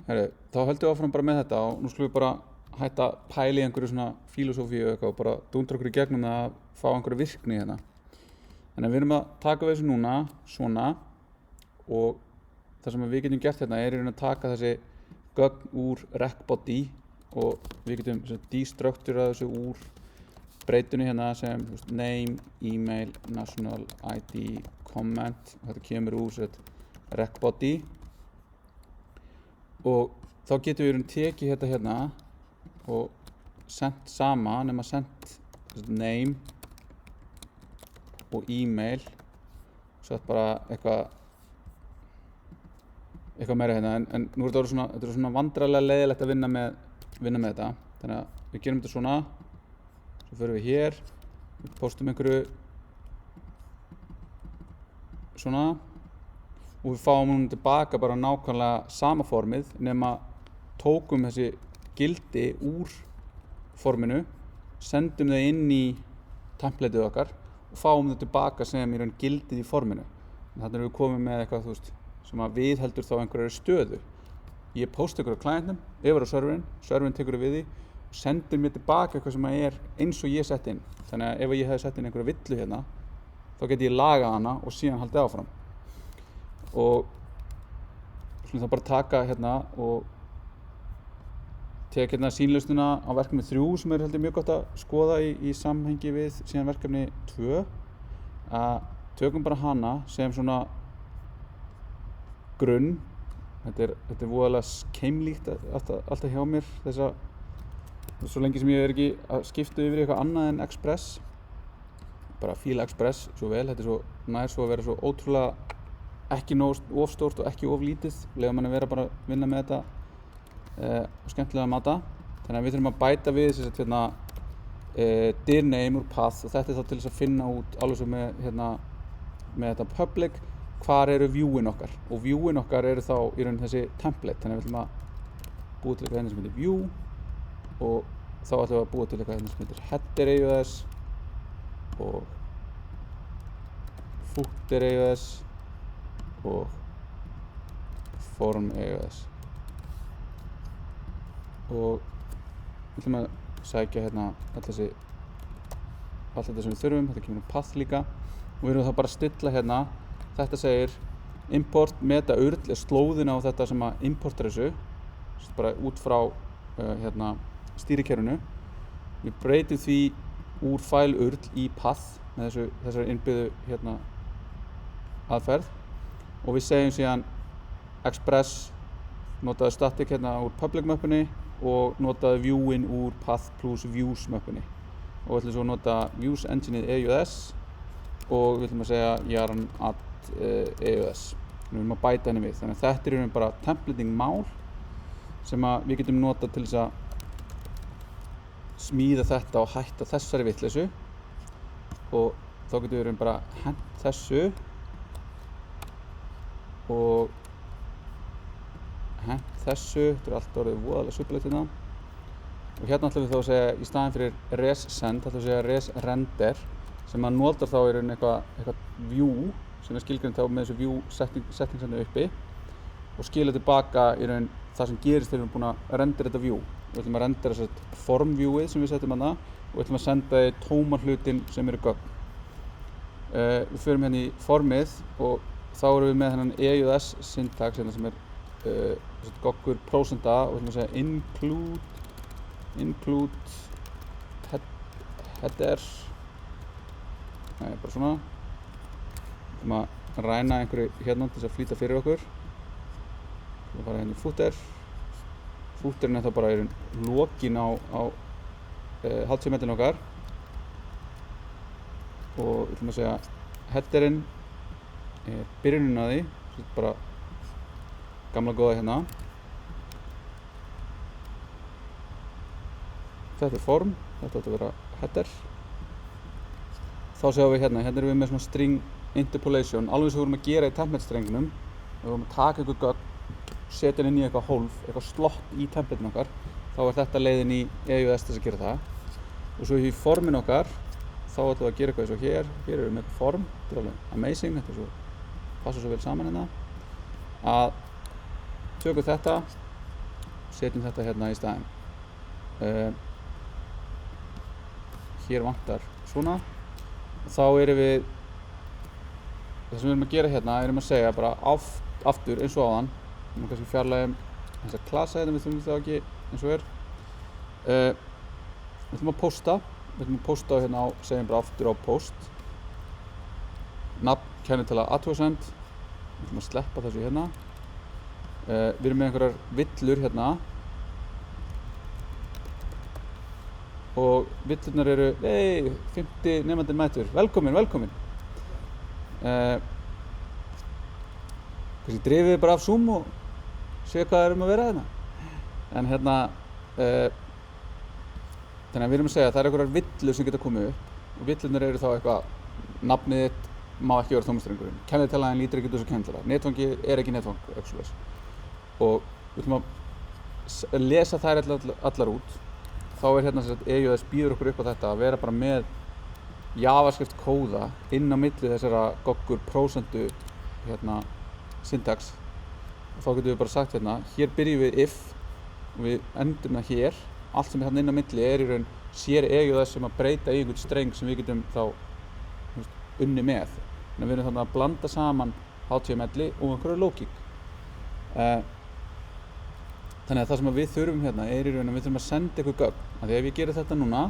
Herru, þá höldum við áfram bara með þetta og nú skulum við bara hætta að pæla í einhverju svona fílósófíu og eitthvað og bara dúndra okkur í gegnum það að fá einhverju virkni hérna. Þannig að við erum að taka við þessu núna, svona, og það sem við getum gert hérna er í raun að taka þessi gögn úr recbody og við getum destructurað þessu úr breytunni hérna sem name, email, national ID, comment og þetta kemur úr recbody. Og þá getum við tekið þetta hérna og sendt sama nema sendt name og email og svo bara eitthvað meira hérna en nú er þetta svona vandræðalega leiðilegt að vinna með þetta þannig að við gerum þetta svona svo förum við hér við postum einhverju svona og við fáum hún tilbaka bara nákvæmlega sama formið nema tókum þessi gildi úr forminu, sendum þau inn í templateið okkar og fáum þau tilbaka sem í raun gildið í forminu. Þannig erum við komið með eitthvað sem að viðheldur þá einhverju stöðu. Ég posta ykkur á klientnum, yfir á serverinn tekur við því og sendir mér tilbaka eitthvað sem er eins og ég sett inn. Þannig að ef ég hefði sett inn einhverja villu hérna, þá geti ég lagað hana og síðan haldið áfram. Og skulum það bara taka hérna og tek hérna sýnlausnina á verkefni 3 sem held ég mjög gott að skoða í samhengi við síðan verkefni 2 að tökum bara hana sem svona grunn þetta er voðalega keimlíkt alltaf hjá mér svo lengi sem ég er ekki að skipta yfir í eitthvað annað en Express bara fíla Express svo vel, þetta er svo nær svo að vera svo ótrúlega ekki of stórt og ekki of lítið lega mann að vera bara að vinna með þetta og skemmtilega mata þannig að við þurfum að bæta við hérna, dir name úr path og þetta er þá til þess að finna út alveg svo með þetta public hvar eru viewin okkar og viewin okkar eru þá í raun þessi template þannig að við ætlum að búa til eitthvað hérna sem heitir view og þá ætlum við að búa til eitthvað hérna sem heitir header AUS og footer AUS og form AUS og við ætlum að sækja hérna allt þetta sem við þurfum, þetta kemur path líka og við erum þá bara að stilla hérna þetta segir import meta url er slóðin á þetta sem að importar þessu bara út frá hérna stýrikerfinu við breytum því úr file url í path með þessari innbyggðu hérna aðferð og við segjum síðan Express notaði static hérna úr public möppunni og notaði viewin úr path plus views möppunni og við ætlum svo að nota views engineið EUS og við ætlum að segja yarn add EUS við erum að bæta henni við þannig að þetta er bara templating mál sem að við getum notað til þess að smíða þetta og hætta þessari vitleysu og þá getum við bara hent þessu og hent þessu, þetta er allt orðið voðalega suppulegt hérna og hérna ætlum við þá að segja í staðinn fyrir res send ætlum við að segja res render sem að notar þá í raun eitthvað view sem er skilgreint þá með þessu view setting sem er uppi og skila tilbaka í raun það sem gerist þegar við erum búin að rendera þetta view við ætlum að rendera þess form viewið sem við setjum hana og við ætlum að senda í tóma hlutin sem eru gögn við förum hérna í formið og þá erum við með hennan EUS syntax hérna sem er goggur prósenta og við ætlum að segja include header bara svona við ætlum að ræna einhverju hérna til þess að flýta fyrir okkur við fara hérna í footerin er þá bara í lokin á HTML-in okkar og við ætlum að segja headerinn byrjunin að því bara gamla góða hérna þetta er form, þetta átti að vera header þá sjáum við hérna erum við með svona string interpolation alveg sem við vorum að gera í template strengnum við vorum að taka eitthvað gögn setja inn í eitthvað hólf, eitthvað slott í templatein okkar þá er þetta leiðin í EUS til að gera það og svo í formin okkar þá ætlum við að gera eitthvað eins og hér erum við með form, þetta er alveg amazing þetta er svo, passa svo vel saman hérna að tökum þetta setjum þetta hérna í staðinn. Hér vantar svona og þá erum við það sem við erum að gera hérna erum að segja bara aftur eins og áðan við kannski fjarlægjum þessa klasa hérna, við þurfum það ekki eins og við ætlum að posta hérna á, segjum bara aftur á post nafn, kennitala, athugasemd við ætlum að sleppa þessu hérna við erum með einhverjar villur hérna og villurnar eru 50 nemandinn mætur, velkomin kannski drifið við bara af Zoom og séu hvað erum að vera hérna en hérna þannig að við erum að segja að það eru einhverjar villur sem geta komið upp og villurnar eru þá eitthvað nafnið þitt má ekki vera tónlistrengurinn kennitalaðin lítur ekki út þessu kennitala netfangi er ekki netfang og við ætlum að lesa þær allar út þá er hérna sem sagt EJS býður okkur upp á þetta að vera bara með JavaScript kóða inn á milli þessara goggur prósentu hérna syntax og þá getum við bara sagt hérna hér byrjum við if og við endum það hér allt sem er hérna inn á milli er í raun sér EJS sem að breyta í einhvern streng sem við getum þá unni með þannig að við erum þannig að blanda saman HTML og einhverju lógík þannig að það sem við þurfum hérna er í raun að við þurfum að senda eitthvað gögn af því ef ég gerir þetta núna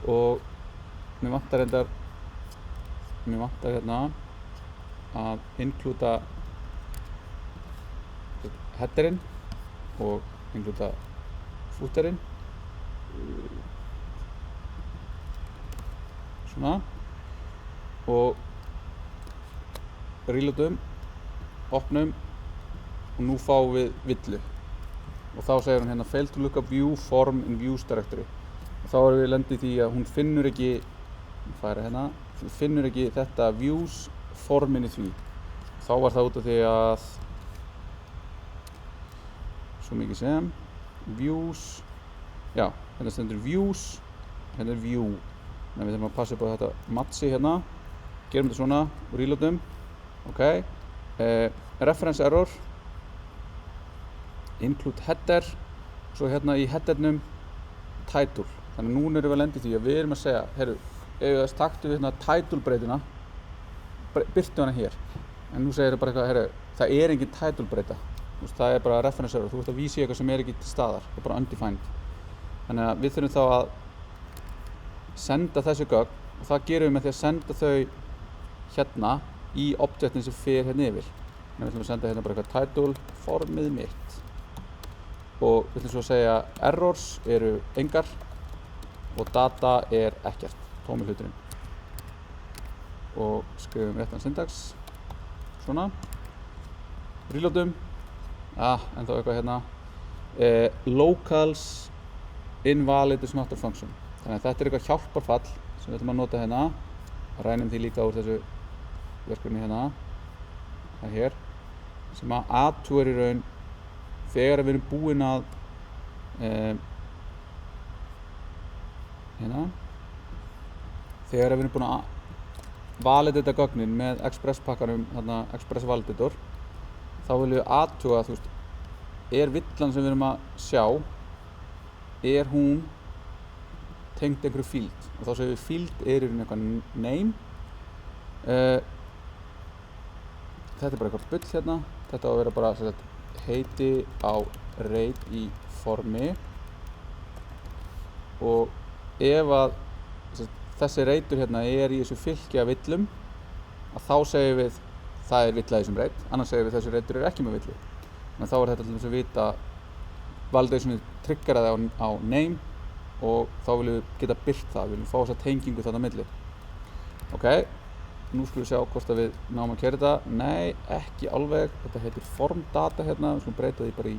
og mér vantar hérna að inklúta headerinn og inklúta footerinn svona og reloadum, opnum og nú fáum við villu og þá segir hún hérna fail to look up view form in views directory og þá erum við lendið því að hún finnur ekki þetta views formin í því þá var það út af því að svo mikið sem views hérna stendur views hérna er view þannig að við þurfum að passa upp á þetta matchi hérna gerum þetta svona og reloadum reference error include header svo hérna í headernum title þannig að núna erum við að lenda í því að við erum að segja heyrðu, ef við taktum við hérna title breytina byrtu hana hér en nú segir það bara eitthvað, heyrðu, það er engin title breyta það er bara reference error, þú ert að vísa í eitthvað sem er ekki til staðar það er bara undefined þannig að við þurfum þá að senda þessu gögn og það gerum við með því að senda þau hérna í objektin sem fer hérna yfir þannig að við ætlum að senda hérna bara eitthvað title formið mitt og við ætlum svo að segja errors eru engar og data er ekkert, tómi hluturinn og skrifum réttan syntax svona reloadum en þá eitthvað hérna locals invalid is not a function þannig að þetta er eitthvað hjálparfall sem við ætlum að nota hérna rænum því líka úr þessu verkefni hérna það hér sem að athugar í raun þegar við erum búin að hérna þegar við erum búin að validata gögnin með Express pakkanum hérna Express validator þá viljum við athuga þú veist er villan sem við erum að sjá er hún tengd einhverju field og þá segir við field er í raun eitthvað name þetta er bara eitthvað bull hérna þetta á að vera bara sagt, heiti á reit í formi og ef að þessi reitur hérna er í þessu fylki af villum að þá segjum við það er villa í þessum reit annars segjum við þessi reitur er ekki með villu þannig að þá er þetta til þess að vita validationi triggeraði á name og þá viljum við geta byrt það, við viljum fá þessa tengingu þarna milli nú skulum við sjá hvort að við náum að keyra þetta nei, ekki alveg, þetta heitir form data hérna, við skulum breyta því bara í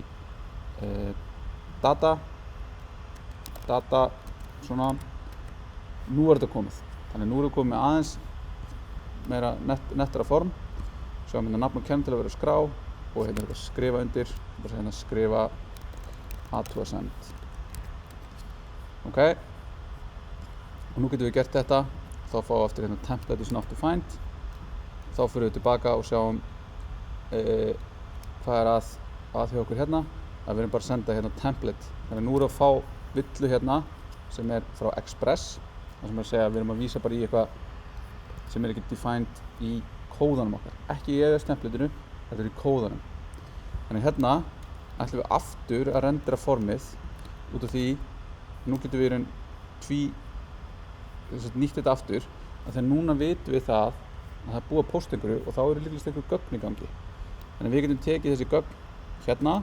data svona nú er þetta komið þannig nú erum við komið með aðeins meira nettara form sjáum hérna nafn og kennitala verður skrá og hérna er þetta skrifa undir bara hérna skrifa athugasemd og nú getum við gert þetta þá fáum við eftir hérna template is not defined þá fyrir við tilbaka og sjáum hvað er að hjá okkur hérna að við erum bara að senda hérna template. Þannig nú erum við að fá villu hérna sem frá Express, þar sem að segja að við erum að vísa bara í eitthvað sem ekki defined í kóðanum okkar. Ekki í ES templateinu, þetta í kóðanum. Þannig hérna ætlum við aftur að rendera formið út af því nú getum við nýtt þetta aftur af því að núna vitum við það að það búið að posta einhverju og þá eru líklegast einhver gögn í gangi. Þannig við getum tekið þessi gögn hérna,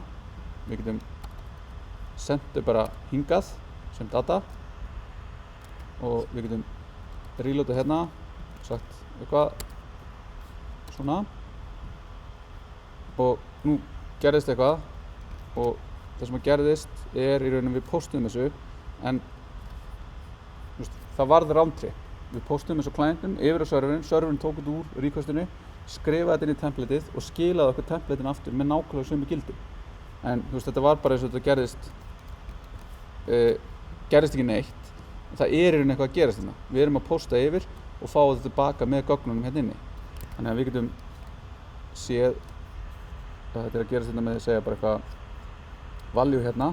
við getum sendt þau bara hingað sem data og við getum reloadað hérna, sagt eitthvað svona og nú gerðist eitthvað og það sem gerðist í rauninni við postuðum þessu en það varð roundtrip. Við postuðum þessu klientum yfir á serverinn tók þetta úr requestinu, skrifaði þetta inn í templateið og skilaði okkur templateinu aftur með nákvæmlega sömu gildum. En þetta var bara eins og þetta gerðist ekki neitt. Það í rauninni eitthvað að gerast hérna. Við erum að posta yfir og fá þetta tilbaka með gögnunum hérna inni. Þannig að við getum séð að þetta að gerast hérna með að segja bara eitthvað value hérna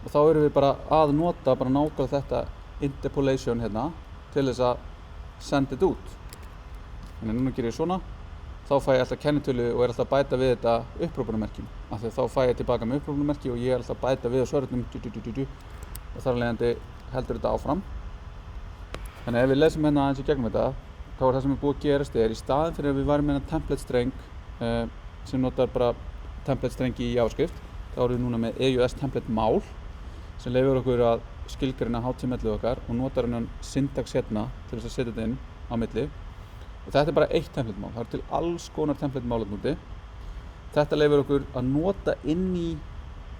og þá erum við bara að nota bara nákvæmlega þetta interpolation hérna til þess að senda þetta út. Þannig að núna gerir ég svona, þá fæ ég alltaf kennitölu og alltaf að bæta við þetta upphrópunarmerkjum. Af því að þá fæ ég tilbaka með upphrópunarmerki og ég alltaf að bæta við á svörðunum og þar af leiðandi heldur þetta áfram. Þannig að ef við lesum hérna aðeins í gegnum þetta, þá það sem búið að gerast í staðinn fyrir að við varum með hérna template streng sem notar bara template strengi í JavaScript, þá erum við núna með EUS template mál sem leyfir okkur að skilgreina HTML-ið okkar og notar hennan syntax hérna til þess að setja þetta inn á milli. Og þetta bara eitt template mál. Það eru til alls konar template mál úti. Þetta leyfir okkur að nota inn í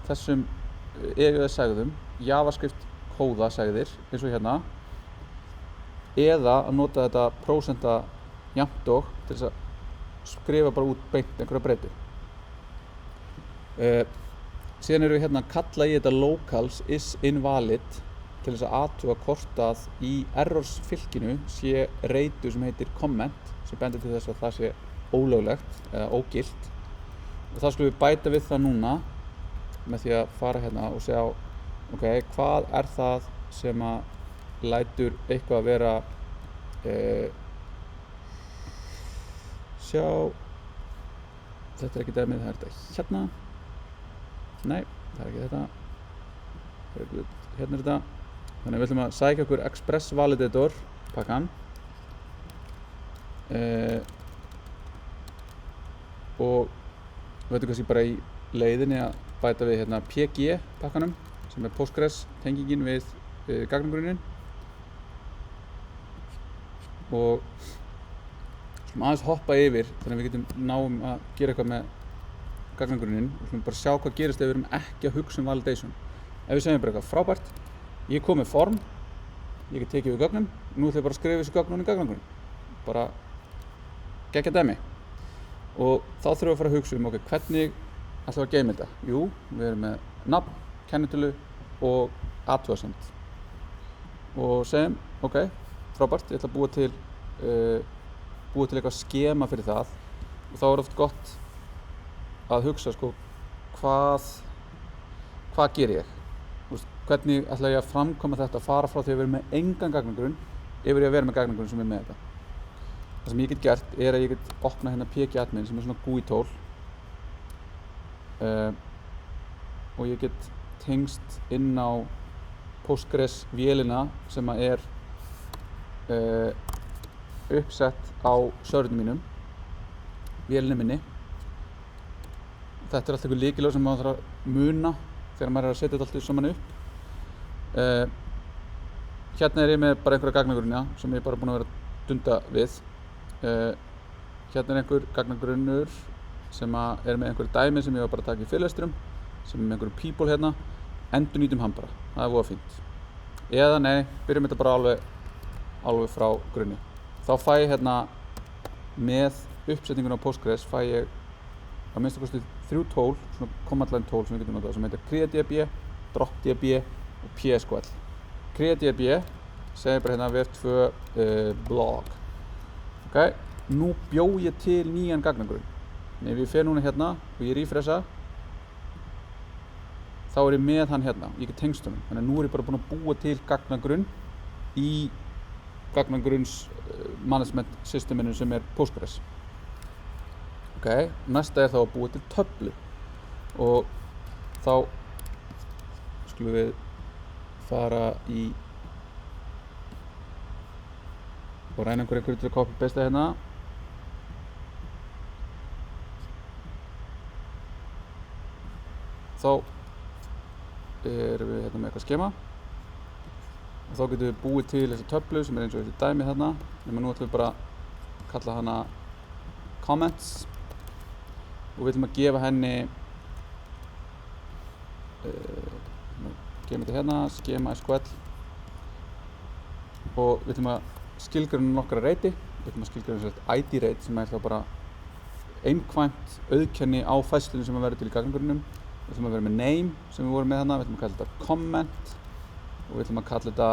þessum EUS-segðum JavaScript kóða segðir eins og hérna eða að nota þetta prósenta jafndog til þess að skrifa bara út beint einhverja breytu. Síðan erum við hérna að kalla í þetta locals is invalid til þess að athuga hvort að í errors fylkinu sé reitur sem heitir comment sem bendir til þess að það sé ólöglegt eða ógilt og það skulum við bæta við það núna með því að fara hérna og segja ok, hvað er það sem að lætur eitthvað að vera sjá þetta er ekki dæmið, það er þetta hérna nei, það er ekki þetta hérna er þetta þannig að við ætlum að sækja okkur Express Validator pakkan og veitum kannski bara í leiðinni að bæta við hérna PG pakkanum sem er Postgres tengingin við gagnagrunninn og skulum aðeins hoppa yfir þannig að við getum náum að gera eitthvað með gagnagrunninn og skulum bara sjá hvað gerist ef við erum ekki að hugsa um validation. Ef við segjum bara eitthvað frábært, ég kom með form, ég get tekið við gögnum, nú ætlum ég bara að skrifa þessu gögnum í gagnagrunn. Bara geggja dæmi. Og þá þurfum við að fara að hugsa ok, hvernig ætlum við að geyma þetta? Jú, við erum með nafn, kennitölu og athugasemd. Og segjum, ok, frábært, ég ætla að búa til eitthvað skema fyrir það og þá er oft gott að hugsa sko hvað ger ég? Hvernig ætla ég að framkvæma þetta að fara frá því að vera með engan gagnagrunn yfir í að vera með gagnagrunn sem er með þetta. Það sem ég get gert er að ég get opnað hérna pg-admin sem er svona GUI tól og ég get tengst inn á Postgres vélina sem að er uppsett á serverinu mínum, vélinni minni. Þetta er allt einhver lykilorð sem maður þarf að muna þegar maður er að setja þetta allt saman upp. Hérna er ég með bara einhverja gagnagrunna sem ég er bara búinn að vera að dunda við. Hérna er einhver gagnagrunnur sem er með einhverju dæmi sem ég var bara að taka í fyrirlesturum sem er með einhverju people hérna. Endurnýtum hann bara, það er voða fínt. Eða nei, byrjum þetta bara alveg frá grunni. Þá fæ ég hérna með uppsetningun á Postgres fæ ég að minnsta kosti 3 tól, svona command line tól sem við getum notað sem heitir createDB, dropDB og PSQL. createDB segir bara hérna ver2 blog. Ok, nú bjó ég til nýjan gagnagrunn. Ef ég fer núna hérna og ég refresha þá er ég með hann hérna, ég get tengst honum. Þannig að nú er ég bara búinn að búa til gagnagrunn í gagnagrunns management systeminu sem er Postgres. Ok, næsta er þá að búa til töflu og þá skulum við fara í og reyna einhverju til að copy-pasta hérna. Þá erum við hérna með eitthvað skema og þá getum við búið til þessa töflu sem eins og þessi dæmi þarna, nema nú ætlum við bara að kalla hana comments og við ætlum að gefa henni gefum þetta hérna, schema SQL og við ætlum að skilgreina nokkra reiti. Við ætlum að skilgreina ID reit sem er þá bara einkvæmt auðkenni á færslunni sem verður til í gagnagrunnum. Við ætlum að vera með name sem við vorum með hérna, við ætlum að kalla þetta comment og við ætlum að kalla þetta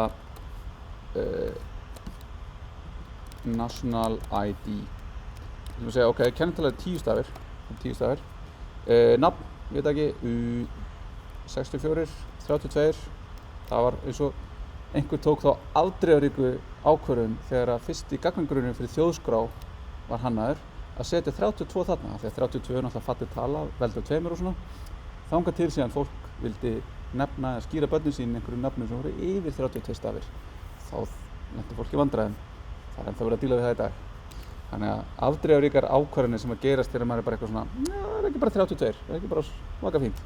national ID. Við ætlum að segja ok, kennitala er 10 stafir, nafn, ég veit ekki, 64, 32, það var eins og einhver tók þá afdrifaríku ákvörðun þegar að fyrsti gagnagrunnur fyrir þjóðskrá var hannaður að setja 32 þarna, af því að 32 er náttúrulega falleg tala, veldur af 2 og svona. Þangað til síðan fólk vildi nefna eða skýra börnin sín einhverjum nöfnum sem voru yfir 32 stafir. Þá lenti fólk í vandræðum. Það er ennþá verið að díla við það í dag. Þannig að afdrifaríkar ákvarðanir sem að gerast þegar maður er bara eitthvað svona, það er ekki bara 32, það er ekki bara svaka fínt.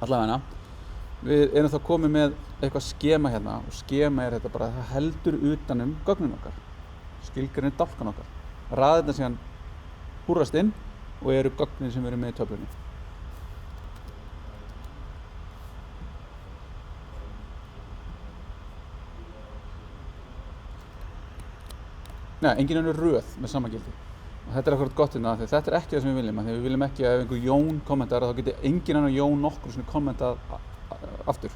Allavega, við erum þá komið með eitthvað skema hérna og skema er þetta bara að það heldur utanum gögnin okkar, skilgreinir dálkan okkar. Raðirnar síðan húrrast inn og eru gögnin sem við erum með í töflunni. Nei, engin önnur röð með sama gildi. Og þetta er akkurat gott hérna, því þetta er ekki það sem við viljum, því við viljum ekki að ef einhver Jón kommentar þá geti engin annar Jón nokkur sinni kommentað aftur.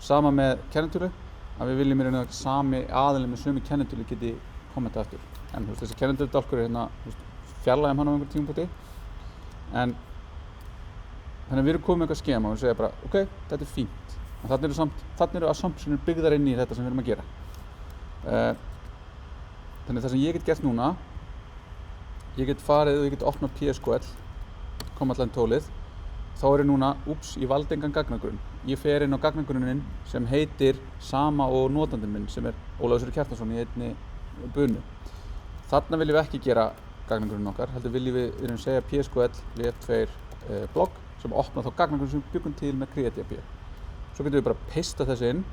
Sama með kennitölu, að við viljum í raun og veru sami aðili með sömu kennitölu geti kommentað aftur. En þessi kennitöludálkur er hérna, fjarlægjum hann á einhverjum tímapunkti. En þannig að við erum komið með eitthvað skema og við segja bara, ok, þetta er fínt. En þarna eru assumptionir byggðar inn í þetta sem við erum að gera. Þannig að það sem ég get gert núna, ég get farið og ég get opnað PSQL, command line tólið, þá er ég núna, ég valdi engan gagnagrunn. Ég fer inn á gagnagrunninn sem heitir sama og notandinn minn sem er Ólafur Sverrir Kjartansson í einni bunu. Þarna viljum við ekki gera gagnagrunninn okkar, heldur viljum við segja PSQL v2 blogg sem opna þá gagnagrunn sem við byggum til með create.db. Svo getum við bara pasta þessu inn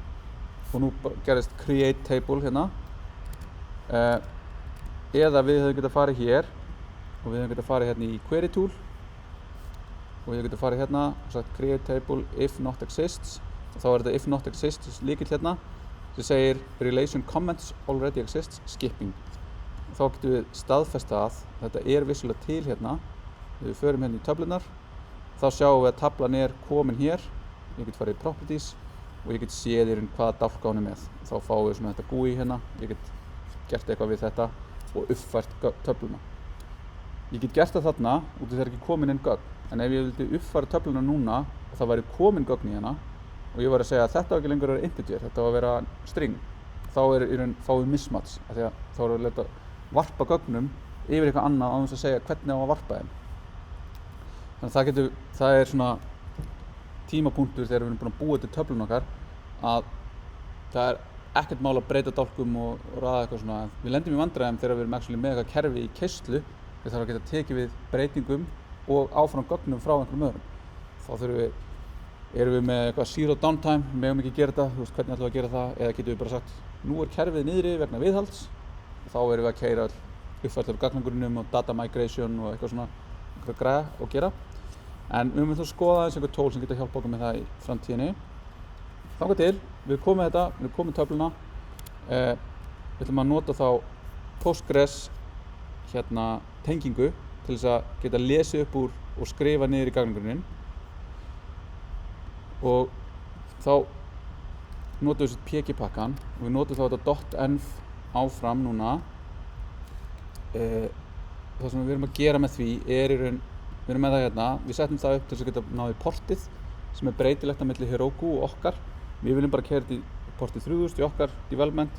og nú gerist create table hérna. Eða við höfum getað farið hér og við höfum getað farið hérna í query tool og við höfum getað farið hérna og sagt create table if not exists og þá er þetta if not exists líkill hérna sem segir relation comments already exists skipping. Og þá getum við staðfesta að þetta er vissulega til hérna. Við förum hérna í töflunar, þá sjáum við að tablan er komin hér. Ég get farið í properties og ég get séð í raun hvaða dálka hún er með. Þá fáum við svona þetta GUI hérna, ég get gert eitthvað við þetta og uppfært töfluna. Ég get gert það þarna út af því það er ekki komin inn gögn. En ef ég vildi uppfæra töfluna núna og það væri komin gögn í hana og ég var að segja að þetta var ekki lengur að vera integer, þetta var að vera string, þá er í raun fáið mismatch af því að þá er að leta varpa gögnum yfir eitthvað annað án þess að segja hvernig á að varpa þeim. Þannig að það er svona tímapunktur þegar við erum búin að búa til töfluna okkar að það er ekkert mál að breyta dálkum og raða eitthvað svona. Við lendum í vandræðum þegar við erum með eitthvað kerfi í keislu við þarfum að geta tekið við breytingum og áfram gögnum frá einhverjum öðrum. Þá erum við með eitthvað zero downtime, við megum ekki gera þetta, hvernig ætlum við að gera það, eða getum við bara sagt nú er kerfið niðri vegna viðhalds og þá erum við að keyra uppfærslur á gagnagrunnum og data migration og eitthvað svona einhverja græða og gera. En við munum þá skoða eins einhver tól sem geta hjálpa okkur með það í framtíðinni. Þangað til, við erum komið þetta, við erum komið töfluna. Við ætlum að nota þá Postgres tengingu til þess að geta lesið upp úr og skrifa niður í gagnagrunnin. Og þá notum við PG-pakkan og við notum þá þetta .env áfram núna. Það sem við erum að gera með því er í raun, við erum með það hérna, við setjum það upp til þess að geta náðið portið sem breytilegt á milli Heroku og okkar. Við viljum bara keyra þetta í portið 3000 í okkar development,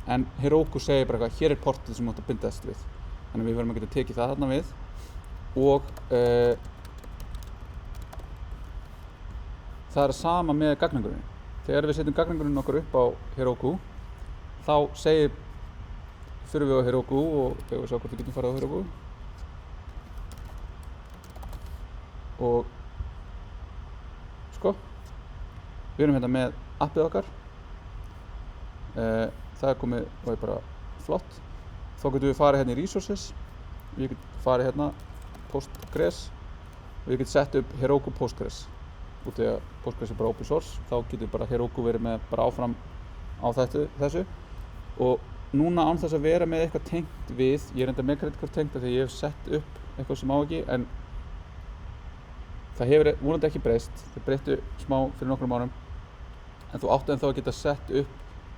en Heroku segir bara eitthvað, hér portið sem þú átt að binda þess við. Þannig að við verðum að geta tekið það þarna við og það sama með gagnagrunnin. Þegar við setjum gagnagrunnin okkar upp á Heroku, þá förum við á Heroku og þegar við sjá hvort við getum farið á Heroku og við erum hérna með appið okkar, það komið og er bara flott. Þá getum við farið hérna í Resources, við getum farið hérna Postgres og við getum sett upp Heroku Postgres. Út af að Postgres er bara open source, þá getur bara Heroku verið með bara áfram á þessu og núna án þess að vera með eitthvað tengt við, ég er enda með eitthvað tengt þegar ég hef sett upp eitthvað sem á ekki, en það hefur vonandi ekki breyst, það breyttu smá fyrir nokkrum árum, en þú áttu ennþá að geta sett upp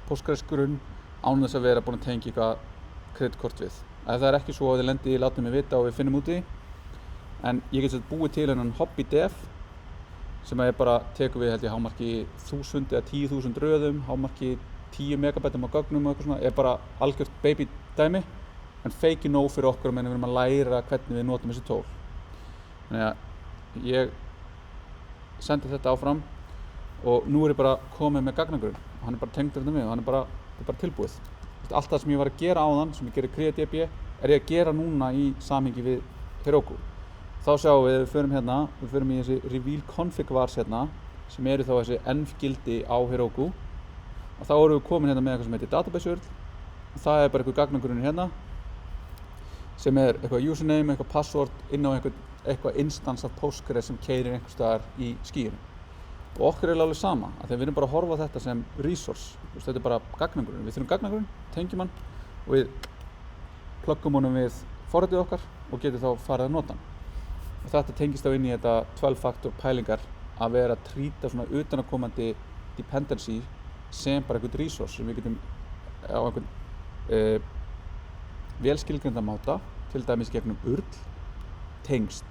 Postgres grunn án þess að vera búin að tengja eitthvað kreditkort við. Ef það er ekki svo að þið lendið, látið mig vita og við finnum út í, en ég get sett búið til hennan hobby dev sem er bara, tekur við held ég hámarki 1000 eða 10.000 röðum, hámarki 10 megabætum á gögnum og eitthvað svona, er bara algjört baby dæmi, en fake nóg fyrir okkur meðan við erum að læra hvernig við notum þessi tól. Þannig að ég sendi þetta áfram og nú er ég bara komið með gagnagrunn og hann er bara tengdur þetta með og hann er bara tilbúið. Allt það sem ég var að gera áðan, sem ég gerir CreateDB, er ég að gera núna í samhengi við Heroku. Þá sjáum við förum hérna, við förum í þessi reveal config vars hérna, sem eru þá þessi env gildi á Heroku og þá erum við komin hérna með eitthvað sem heitir database URL og það er bara eitthvað gagnagrunnur hérna sem er eitthvað username, eitthvað password inn á eitthvað instance af Postgres sem keyrir einhvers staðar í skýinu. Og okkur er alveg sama, af því að við erum bara að horfa á þetta sem resource. Þetta er bara gagnagrunn, við þurfum gagnagrunn, tengjum hann og við pluggum honum við forritið okkar og getum þá farið að nota hann. Og þetta tengist þá inn í þetta 12-faktor pælingar að vera að trýta svona utanakomandi dependency sem bara eitthvað resource sem við getum á einhvern velskilgreindan máta, til dæmis gegnum URL, tengst.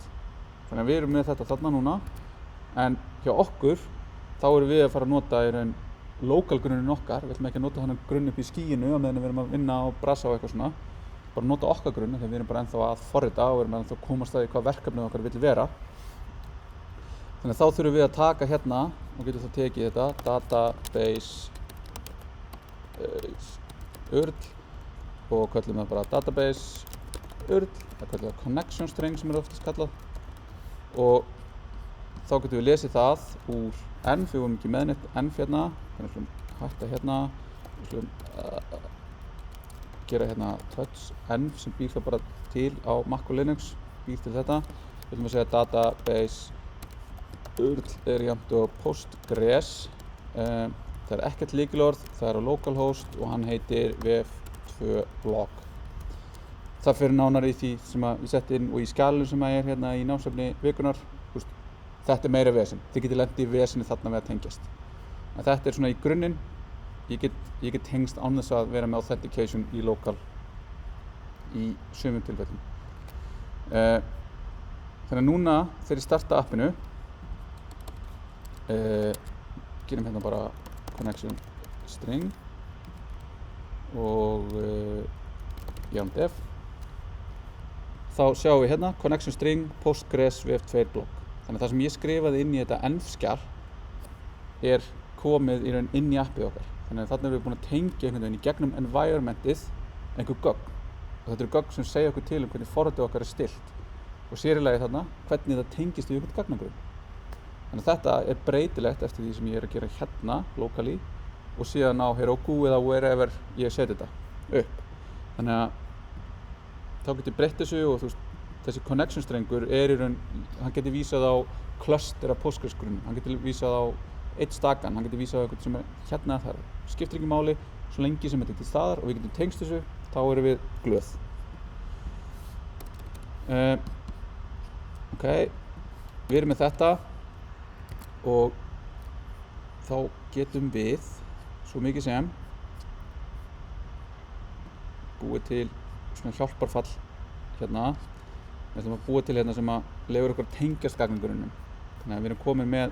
Þannig að við erum með þetta þarna núna, en hjá okkur þá erum við að fara að nota í raun local grunnin okkar, við ætlum ekki að nota hann grunn upp í skýinu á meðan við erum að vinna og brasa og eitthvað svona, bara nota okkar grunn þegar við erum bara ennþá að forrita og erum ennþá að komast að í hvað verkefnið okkar vill vera. Þannig að þá þurfum við að taka hérna og getum þá tekið þetta database URL og kallum það bara database URL, það kallum það connection string sem er oftast kallað og þá getum við lesið það úr env, við vorum ekki með neitt env hérna, þannig að við slum hætta hérna, við slum gera hérna touch env sem býr það bara til á Mac og Linux, býr til þetta, við ætlum að segja database URL er jafnt og Postgres, það er ekkert lykilorð, það er á localhost og hann heitir vf2blog. Það fyrir nánar í því sem ég sett inn og í skjalinu sem er hérna í námsefni vikunar. Þetta er meira vesen, þið getið lent í veseni þarna við að tengjast. En þetta er svona í grunninn, ég get tengst án þess að vera með authentication í local í sumum tilfellum. Þannig að núna þegar ég starta appinu, gerum hérna bara connection string og dev. Þá sjáum við hérna connection string Postgres vf2blog. Þannig að það sem ég skrifaði inn í þetta env-skjal er komið í raun inn í appið okkar. Þannig að þarna erum við búin að tengja einhvern veginn í gegnum environmentið einhver gögn. Og þetta eru gögn sem segja okkur til hvernig forritið okkar er stillt. Og sér í lagi þarna hvernig það tengist í einhvern gagnagrunn. Þannig að þetta er breytilegt eftir því sem ég er að gera hérna, locally, og síðan á Heroku eða wherever ég seti þetta upp. Þannig að þá getur breytt þessu og þú veist, þessi connection strengur er í raun, hann getur vísað á cluster af Postgres grunn, hann getur vísað á eitt stakan, hann getur vísað á eitthvað sem er hérna þar. Skiptir ekki máli, svo lengi sem þetta er til staðar og við getum tengst þessu, þá erum við glöð. Ok, við erum með þetta og þá getum við svo mikið sem búið til svona hjálparfall hérna. Við ætlum að búa til hérna sem að leyfir okkur að tengjast gagnagrunnum. Þannig að við erum komin með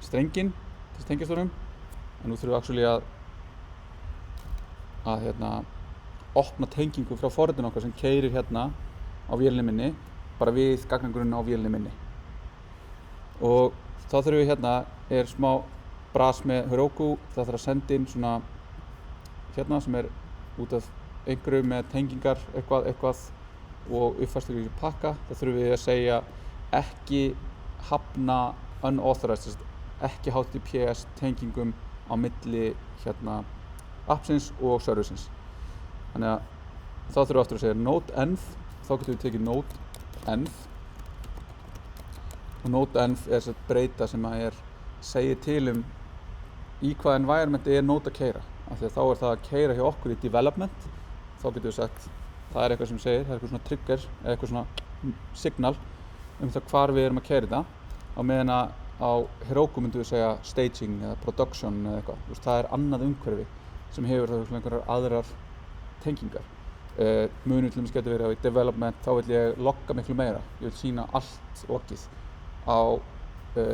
strenginn til tengjastólnum, en nú þurfum við actually að opna tengingu frá forritinu okkar sem keyrir hérna á vélinni minni bara við gagnagrunnin á vélinni minni. Og þá þurfum við er smá bras með Heroku. Það þarf að senda inn svona sem út af einhverju með tengingar eitthvað og uppfærslu í pakka. Það þurfum við að segja ekki hafna unauthorized, ekki HTTPS tengingum á milli appsins og serversins. Þannig að þá þurfum við aftur að segja node-env, þá getum við tekið node-env og node-env er þess að breyta sem segir til í hvaða environment node að keyra, af því að þá það að keyra hjá okkur í development. Þá getum við sagt, það eitthvað sem segir, það eitthvað svona trigger eða eitthvað svona signal það hvar við erum að keyra þetta, á meðan að á Heroku myndum við segja staging eða production eða eitthvað. Það annað umhverfi sem hefur það einhverjar aðrar tengingar. Munur til dæmis getur verið í development, þá vil ég logga miklu meira, ég vil sýna allt loggið. Á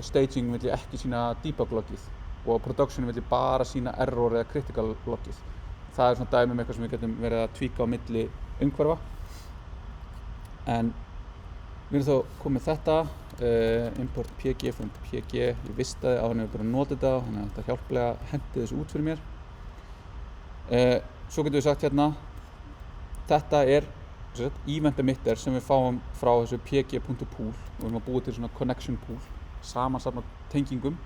staging vil ég ekki sýna debug loggið og á production vil ég bara sýna error eða critical loggið. Það svona dæmi eitthvað sem við getum verið að tweaka á milli umhverfa. En við erum þó komið þetta, import pg from pg, ég vistaði á hann hefur bara notið þetta, þannig að þetta hjálplega hendi þessu út fyrir mér. Svo getum við sagt þetta event emitter sem við fáum frá þessu pg.pool og við erum að búa til svona connection pool, samansafn af tengingum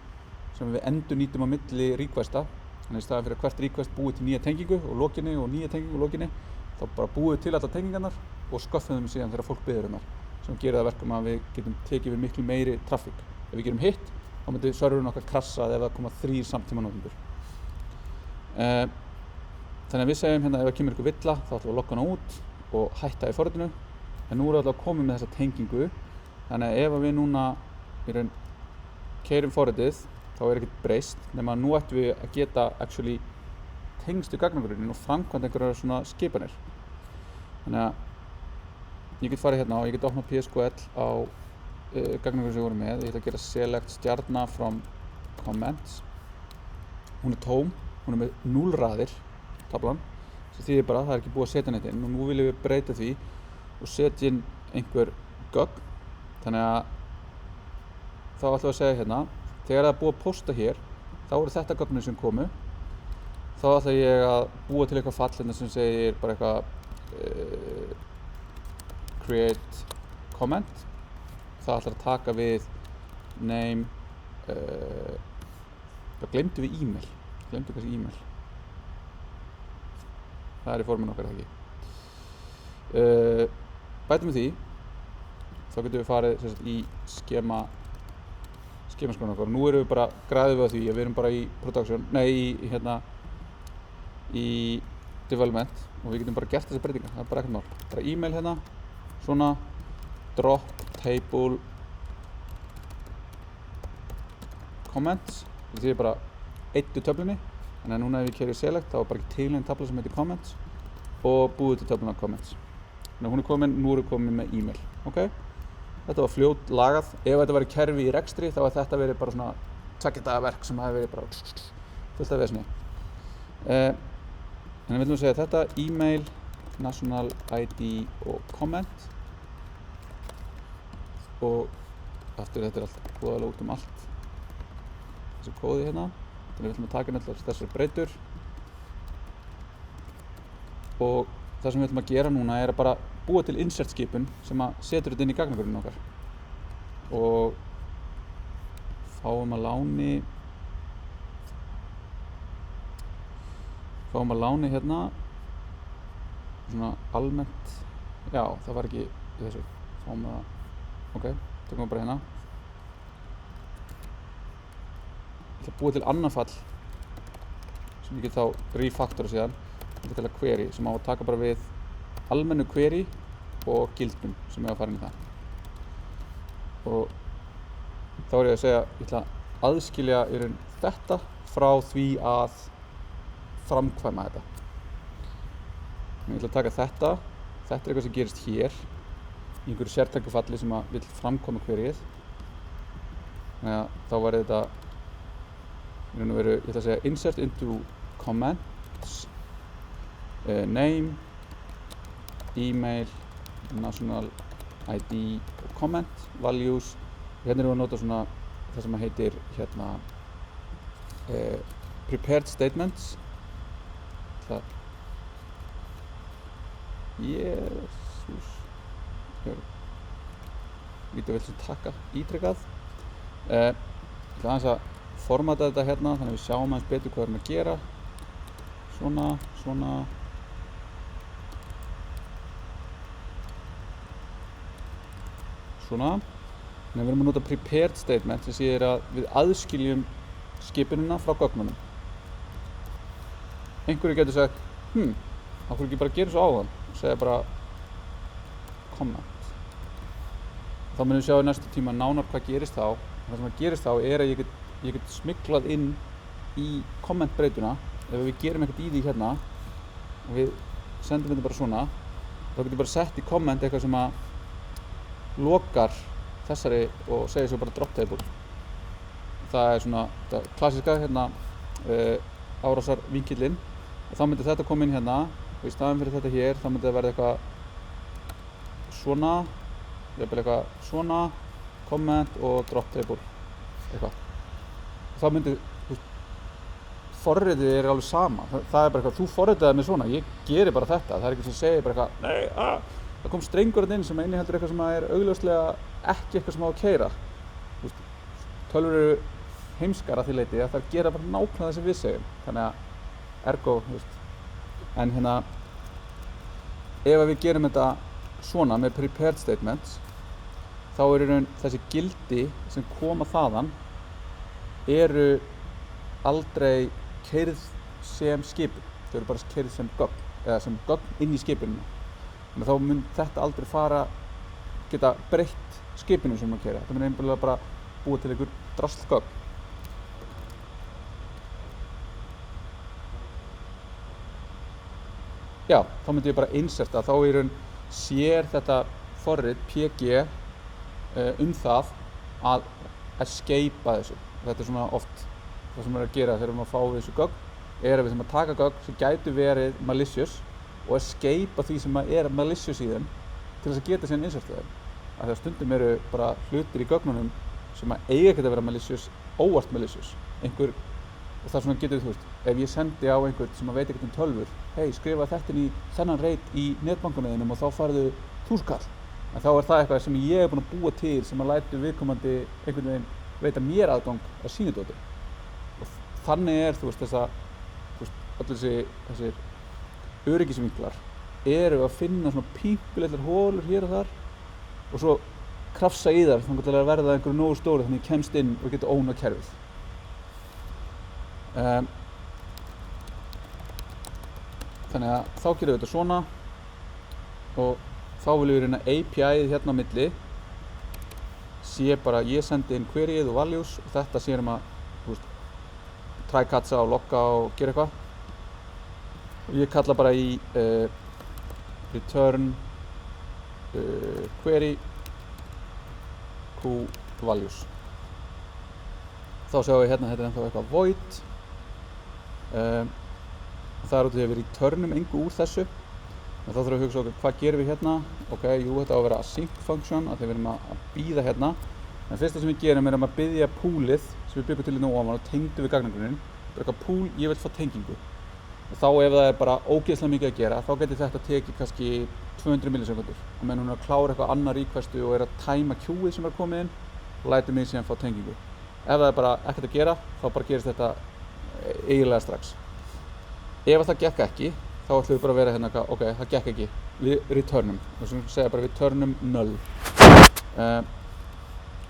sem við endurnýtum á milli requesta. Þannig í staðan fyrir að hvert request búið til nýja tengingu og lokinni og nýja tengingu og lokinni, þá bara búið til allar tengingarnar og sköffum þeim síðan þegar fólk biður þær, sem gerir það verkum að við getum tekið við miklu meiri traffic. Ef við gerum hitt, þá myndi serverinn okkar krassa ef það koma 3 samtíma notendur. Þannig að við segjum ef það kemur eitthvað villa, þá ætlum við að logga hana út og hætta í forritinu. En nú erum við alltaf komið með þessa tengingu, þannig að ef við núna keyrum forritið, þá ekkert breyst, nema nú ættum við að geta actually tengst við gagnagrunnin og framkvæmt einhverjar svona skipanir. Þannig að ég get farið og ég get opnað PSQL á gagnagrunn sem við vorum með. Ég ætla að gera select stjarna from comments. Hún tóm, hún með 0 raðir, taflan, sem þýðir bara að það ekki búið að setja neitt inn og nú viljum við breyta því og setja inn einhver gögn. Þannig að þá ætlum við að segja þegar það búið að posta hér, þá eru þetta gögnin sem komu. Þá ætla ég að búa til eitthvað fall sem segir bara eitthvað create comment. Það ætlar að taka við name, það gleymdu við e-mail, kannski e-mail. Það í forminu okkar ekki. Bætum við því, þá getum við farið í skemaskrána okkar. Nú erum við bara græðið við á því að við erum bara í production, í development og við getum bara gert þessar breytingar. Það bara ekkert mál. Bara e-mail svona drop table comments. Það þýðir bara eittu töflunni. Þannig að núna ef við keyrum select, þá bara ekki til einn tafla sem heitir comments og búið til töfluna comments. Þannig að hún komin, nú erum við komin með e-mail. Okay? Þetta var fljót lagað. Ef þetta væri kerfi í rekstri, þá þetta verið bara svona 2 daga verk sem hafi verið bara fullt af veseni. Þannig að við viljum segja þetta, e-mail, national ID og comment. Og aftur þetta allt búðalega út allt. Þessi kóði Þannig að við ætlum að taka allar þessar breytur. Og það sem við ætlum að gera núna að bara búa til insert skipun sem að setur þetta inn í gagnagrunnin okkar. Og fáum að láni svona almennt, já það var ekki í þessu, fáum að, ok, tökum við bara Ég ætla að búa til annan fall sem ég get þá refactora síðan. Ég get til að query sem á að taka bara við almennu query og gildum sem að fara inn í það. Og þá ég að segja, ég ætla að aðskilja þetta frá því að framkvæma þetta. Ég ætla að taka þetta eitthvað sem gerist hér í einhverju sértæku falli sem að vill framkvæma queryið. Þannig að þá var þetta í raun og veru, ég ætla að segja insert into comments, name, email, national ID og comment, values. Hérna erum við að nota svona það sem heitir hérna prepared statements. Jésús, vídeó vill sem taka ítrekað. Ég ætla aðeins að formata þetta hérna þannig að við sjáum aðeins betur hvað við erum að gera. Svona, svona. Svona. Þannig að við erum að nota prepared statement sem segir að við aðskiljum skipunina frá gögnunum. Einhverju getur sagt, þá fyrir ekki bara að gera svo áðan og segja bara comment. Þá munum við sjá í næstu tíma nánar hvað gerist þá. Það sem gerist þá er að ég get smyglað inn í kommentbreytuna. Ef við gerum eitthvað í því hérna og við sendum þetta bara svona, þá getum við bara sett í komment eitthvað sem að lokar þessari og segir svo bara drop table. Það er svona þetta klassíska hérna árásar vinkillinn og þá myndi þetta koma inn hérna og í staðinn fyrir þetta hér þá myndi það verða eitthvað svona, jafnvel eitthvað svona, comment og drop table eitthvað. Þá myndi forritið er alveg sama. Það er bara eitthvað, þú forritaði mig svona, ég geri bara þetta. Það er eitthvað sem segir bara eitthvað, nei, það kom strengur inn sem inniheldur eitthvað sem er augljóslega ekki eitthvað sem á að keyra. Tölvur eru heimskar að því leyti að það gera bara nákvæmlega það sem við segjum. Þannig að ergo, en hérna, ef við gerum þetta svona með prepared statements, þá er í raun þessi gildi sem koma þaðan eru aldrei keyrð sem skipun. Þau eru bara keyrð sem gögn, eða sem gögn inn í skipunina. Þannig að þá mun þetta aldrei geta breytt skipunum sem maður keyra. Þetta mun einfaldlega bara búa til einhver draslgögn. Já, þá myndi ég bara inserta, þá í raun sér þetta forrit PG það að escapea þessu. Þetta er svona oft það sem við erum að gera þegar við erum að fá þessu gögn, er að við þurfum að taka gögn sem gætu verið malicious og escapea því sem er malicious í þeim til þess að geta síðan inserta þeim. Af því að stundum eru bara hlutir í gögnunum sem eiga ekkert að vera malicious, óvart malicious. Og það svona getur þú veist, ef ég sendi á einhvern sem veit ekkert tölvur, hei, skrifa þetta inn í þennan reit í netbankunum og þá farðu 1000 kall. En þá er það eitthvað sem ég er búinn að búa til sem að lætur viðkomandi einhvern veginn veita mér aðgang að sínu dóti. Og þannig er, þú veist, allir þessir öryggisvinklar eru að finna svona pípulitlar hólur hér og þar og svo krafsa í þar þannig að verða einhverju nógu stóri þannig að ég kemst inn og geta ónað kerfið. Þannig að þá gerum við þetta svona og þá viljum við reyna API-ið hérna á milli sé bara ég sendi inn queryið og values og þetta sér að try catcha og logga og gera eitthvað og ég kalla bara í return query q values. Þá sjáum við hérna þetta er ennþá eitthvað void. Það er út af því að við returnum engu úr þessu og þá þurfum við að hugsa okkur hvað gerum við hérna. Ok, jú, þetta á að vera async function af því við erum að bíða hérna. En fyrsta sem við gerum er að biðja poolið sem við byggum til hérna ofan og tengdu við gagnagrunninn. Bara eitthvað pool, ég vil fá tengingu. Og þá ef það er bara ógeðslega mikið að gera, þá getur þetta tekið kannski 200 millisekundur. Og meðan hún er að klára eitthvað annar requestu og er að tæma queueið sem er komið inn og lætur mig síðan fá tengingu. Ef það er bara ekkert að gera, þá bara gerist þetta eiginlega strax. Ef það gekk ekki, þá ætlum við bara að vera hérna eitthvað, ok, það gekk ekki, við returnum. Og sem við segja bara returnum null.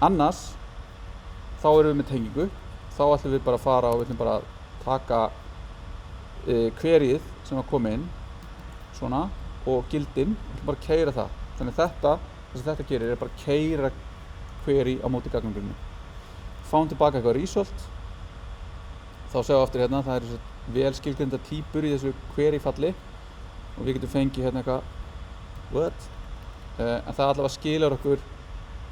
Annars, þá erum við með tengingu, þá ætlum við bara að fara og við ætlum bara að taka queryið sem að koma inn, svona, og gildin, við ætlum bara að keyra það. Þannig það sem þetta gerir er bara að keyra query á móti gagnagrunninn. Fáum tilbaka eitthvað result, þá sjáum við aftur hérna, það eru vel skilgreinda týpur í þessu query falli og við getum fengið hérna eitthvað what? En það allavega skilar okkur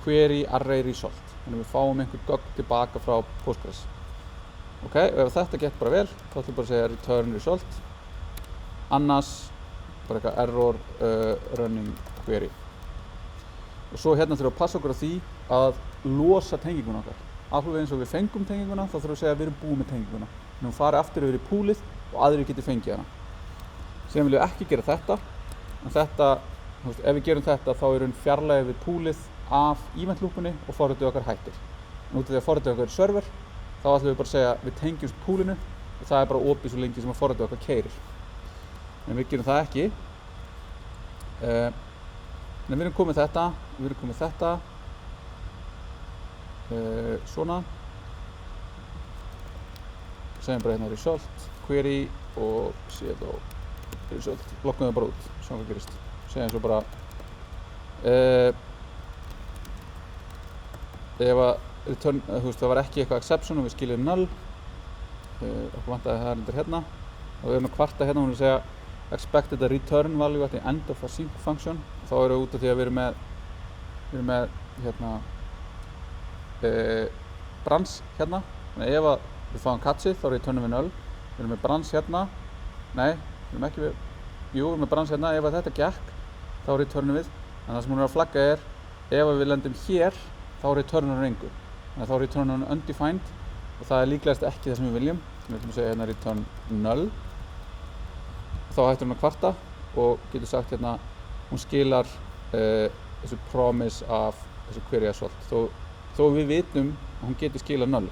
query array result þannig að við fáum einhver gögn tilbaka frá Postgres. Ok, og ef þetta gekk bara vel, þá ætlum við bara að segja return result. Annars, bara eitthvað error running query. Og svo hérna þurfum við að passa okkur á því að losa tenginguna okkar. Alveg eins og við fengum tenginguna, þá þurfum við að segja að við erum búin með tenginguna. Nú farið aftur yfir í poolið og aðrir geti fengið hana. Síðan viljum við ekki gera þetta, en þetta, ef við gerum þetta, þá er fjarlægið við poolið af event loopunni og forritið okkar hættir. En út af því að forritið okkar er server, þá ætlum við bara að segja að við tengjumst poolinu og það er bara opið svo lengi sem að forritið okkar keyrir. En við gerum það ekki. En við erum komið þetta, svona. Segjum bara hérna result, query og síðan result. Loggum það bara út, svona hvað gerist. Segjum svo bara ef að return, það var ekki eitthvað exception og við skiljum null, okkur vantaði það undir hérna, og við erum að kvarta hérna og við erum að segja expected a return value at the end of a sync function. Þá erum við út af því að við erum með hérna brans hérna, þannig ef að við fáum catchið þá returnum við null. Við erum með brans hérna, nei, við erum ekki við, jú, við erum með brans hérna, ef að þetta gekk þá returnum við, en það sem hún er að flagga er ef að við lendum hér þá returnum við engu, þannig að þá returnum við undefined og það er líklegast ekki það sem við viljum. Við ætlum að segja hérna return null, þá hættir hún að kvarta og getur sagt hérna hún skilar þessu promise af þessu query result þó við vitum að hún getur skilað null.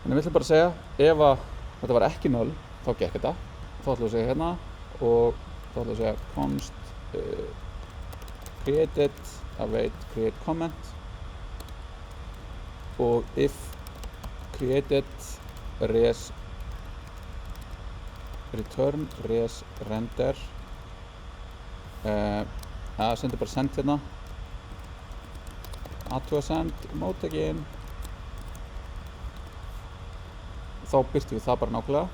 Þannig við ætlum bara að segja ef að þetta var ekki null þá gekk þetta, þá ætlum við að segja hérna og þá ætlum við að segja const created await create comment og if created res return res render sendir bara send hérna athugasend móttekinn, þá byrtum við það bara nákvæmlega.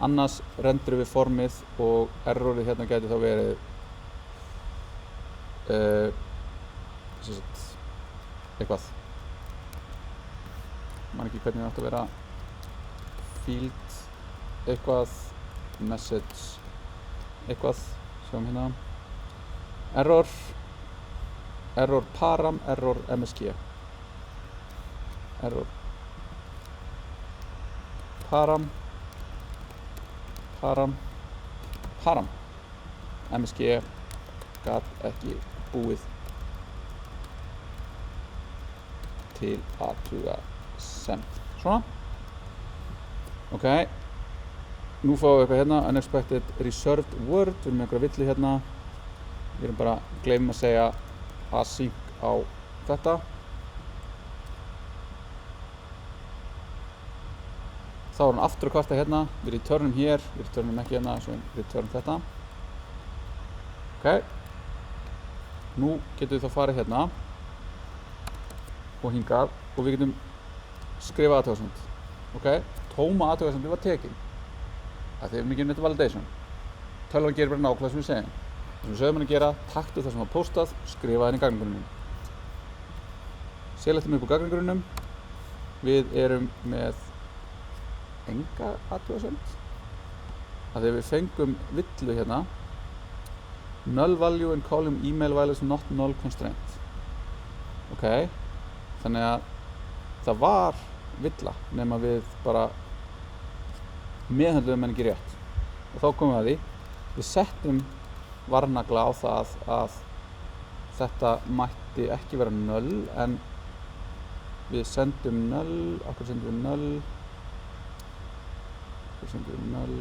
Annars rendurum við formið og errorið hérna gæti þá verið eitthvað, man ekki hvernig það átti að vera, field eitthvað, message eitthvað, sjáum hérna error param, error msg, error param msg gat ekki búið til athugasend. Svona. Ok. Nú fáum við eitthvað hérna, unexpected reserved word, við erum með einhverja villu hérna. Við erum bara að gleyma að segja async á þetta. Þá er hann aftur að kvarta hérna, við returnum hér, við returnum ekki hérna, svo við returnum þetta. Ok. Nú getum við þá farið hérna og hingað og við getum skrifað athugasend. Ok, tóma athugasemdið var tekin. Það er mikið neitt validation. Tölvan gerir bara nákvæmlega sem við segjum. Það sem við sögum hann að gera, taktu það sem var postað, skrifa það inn í gagnagrunninn. Selectum upp á gagnagrunnum. Við erum með enga athugasemd. Þegar við fengum villu hérna, null value in column email values not null constraint. Ok, þannig að það var villa nema við bara meðhöndluðum en ekki rétt. Og þá komum við að því, við settum varnagla á það að þetta mætti ekki vera null, en við sendum null, okkur sendum við null,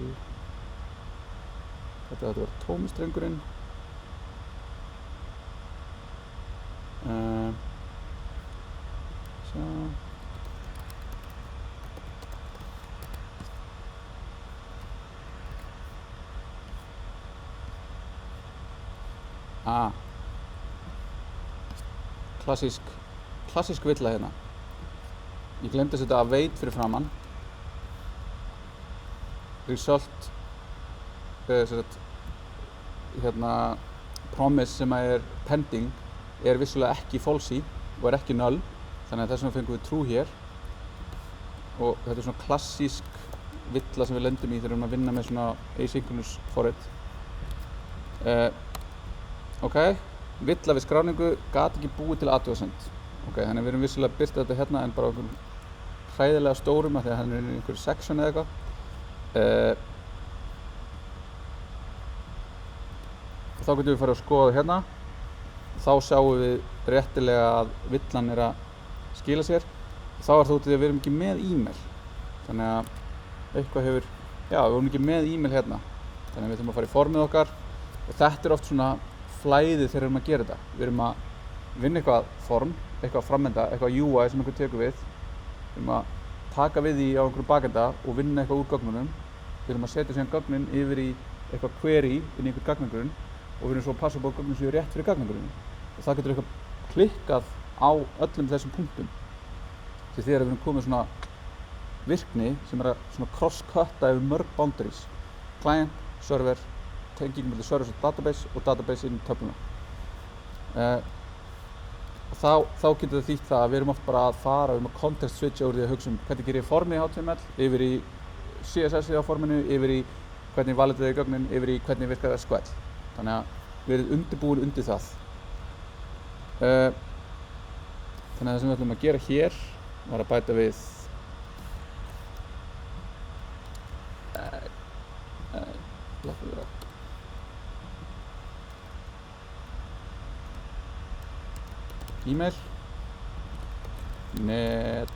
þetta var tómistrengurinn. Sjá. Klassísk villa hérna. Ég glemdi að setja await fyrir framann. Result hérna promise sem er pending er vissulega ekki falsi og er ekki null, þannig að þess vegna fengum við true hér og þetta svona klassísk villa sem við lendum í þegar við erum að vinna með svona asynchronous forrit. Ok, villa við skráningu gat ekki búið til athugasemd. Ok, þannig við erum vissulega að birta þetta hérna en bara okkur hræðilega stórum af því að hann er í einhverju section eða eitthvað. Þá getum við farið að skoða hérna. Þá sjáum við réttilega að villan er að skila sér. Þá er það út í því að við erum ekki með e-mail. Þannig að eitthvað hefur, já, við erum ekki með e-mail hérna. Þannig að við þurfum að fara í formið okkar og þetta er oft svona flæðið þegar við erum að gera þetta. Við erum að vinna eitthvað form, eitthvað framenda, eitthvað UI sem einhver tekur við. Við erum að taka við því á einhverju bakenda og vinna eitthvað úr gögnunum. Við erum að setja síðan gögnin yfir í eitthvað query inn í einhver gagnagrunn og við erum svo að passa upp á gögnin sem eru rétt fyrir gagnagrunnin. Og það getur eitthvað klikkað á öllum þessum punktum. Því þegar við erum komið svona virkni sem er að svona cross-cutta yfir mörg boundaries. Client, server, tenging milli servers og database inn í töfluna. Þá getur það þýtt það að við erum oft bara að fara, við erum að context switcha úr því að hugsa hvernig gerir ég formið í HTML, yfir í CSS á forminu, yfir í hvernig validaði gögnin, yfir í hvernig virkar SQL. Þannig að við erum undirbúin undir það. Þannig að það sem við ætlum að gera hér var að bæta við e-mail net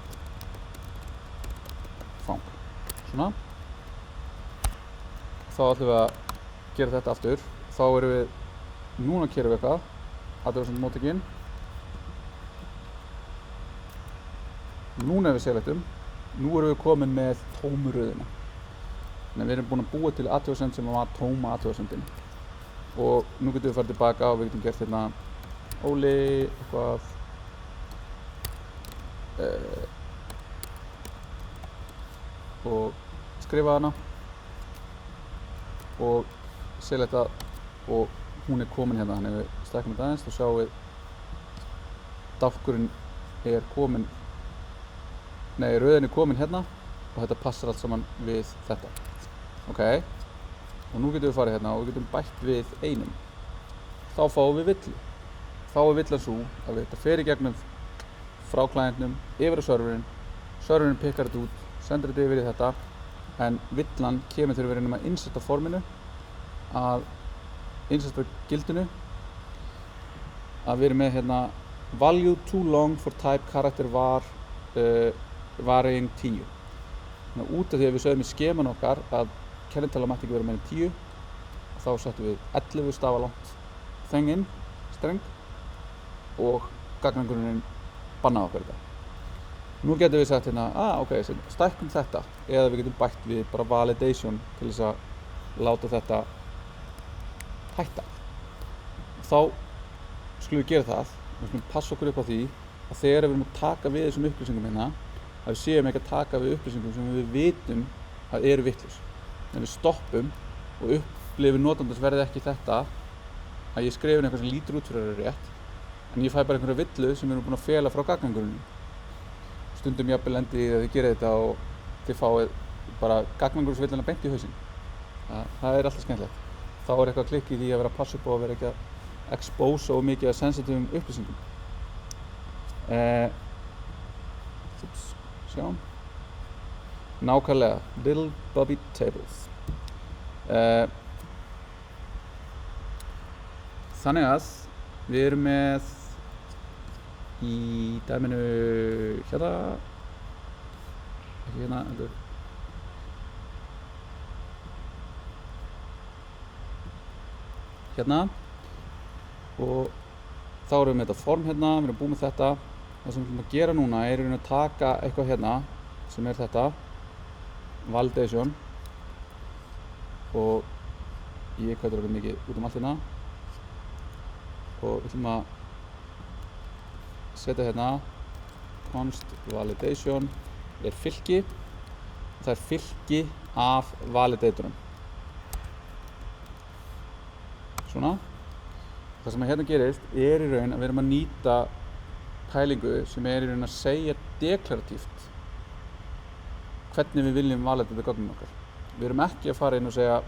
fang svona. Þá ætlum við að gera þetta aftur. Þá erum við núna að gera við eitthvað athugasemd móttekinn. Núna ef við selectum, nú erum við komin með tómu röðina. Þannig að við erum búin að búa til athugasemd sem var tóma athugasemdin. Og nú getum við farið tilbaka og við getum gert hérna Óli, eitthvað og skrifa hana og selecta og hún er komin hérna. Þannig að við stækkum þetta aðeins og sjáum við dálkurinn er komin, nei, röðin er komin hérna og þetta passar allt saman við þetta. Ok, og nú getum við farið hérna og við getum bætt við einum. Þá fáum við villu. Þá er villan svo að þetta fer í gegnum frá klientnum yfir á serverinn pikkar þetta út, sendir þetta yfir í þetta, en villan kemur þegar við reynum að insetta forminu, að insetta gildinu, að við erum með hérna value too long for type character var varying 10. Þannig að út af því að við sögðum í skeman okkar að kennitala mætti ekki vera meira en 10, þá settum við 11 stafa langt þenginn streng og gagnagrunnin bannaði okkur þetta. Nú getum við sagt hérna, ok, stækkum þetta, eða við getum bætt við bara validation til þess að láta þetta hætta. Þá skulum við gera það og skulum passa okkur upp á því að þegar við erum að taka við þessum upplýsingum hérna, að við séum ekki að taka við upplýsingum sem við vitum að eru vitlaus. En við stoppum og upplifum notandans verði ekki þetta að ég skrifin eitthvað sem lítur út fyrir að vera rétt, en ég fæ bara einhverja villu sem við erum búin að fela frá gagnagrunninum. Stundum jafnvel endi í að þið gerið þetta og þið fáið bara gagnagrunnvilluna beint í hausinn. Það er alltaf skemmtilegt. Þá er eitthvað klikk í því að vera að passa upp á að vera ekki að expose of mikið af sensitífum upplýsingum. Sjá. Nákvæmlega, Little Bobby Tables. Þannig að við erum með í dæminu hérna, ekki hérna, hérna, og þá erum við með þetta form hérna, við erum búin með þetta. Það sem við ætlum að gera núna er að taka eitthvað hérna sem er þetta validation og ég kvætur okkur mikið út allt hérna og við ætlum að setja hérna const validation er fylki og það er fylki af validatorum. Svona. Það sem hérna gerist er í raun að við erum að nýta pælingu sem er í raun að segja deklaratíft hvernig við viljum validata gögnin okkar. Við erum ekki að fara inn og segja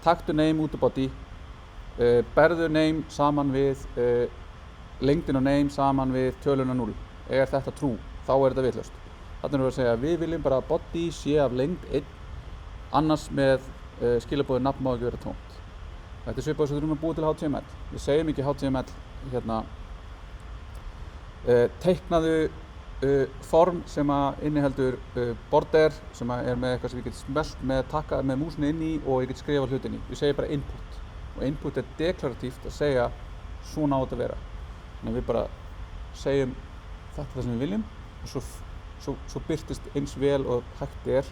taktu name út af body, berðu name saman við lengdin á name saman við töluna 0. Er þetta true, þá er þetta vitlaust. Þarna erum við að segja að við viljum bara að body sé af lengd 1, annars með skilaboðið nafn má ekki vera tómt. Þetta er svipað þess að við erum að búa til HTML. Við segjum ekki HTML hérna teiknaðu form sem að inniheldur border sem að er með eitthvað sem ég get smelt með takka með músinni inn í og ég get skrifað hlutin í. Við segjum bara input og input er deklaratíft að segja svona á þetta að vera. Þannig að við bara segjum þetta það sem við viljum og svo birtist eins vel og hægt er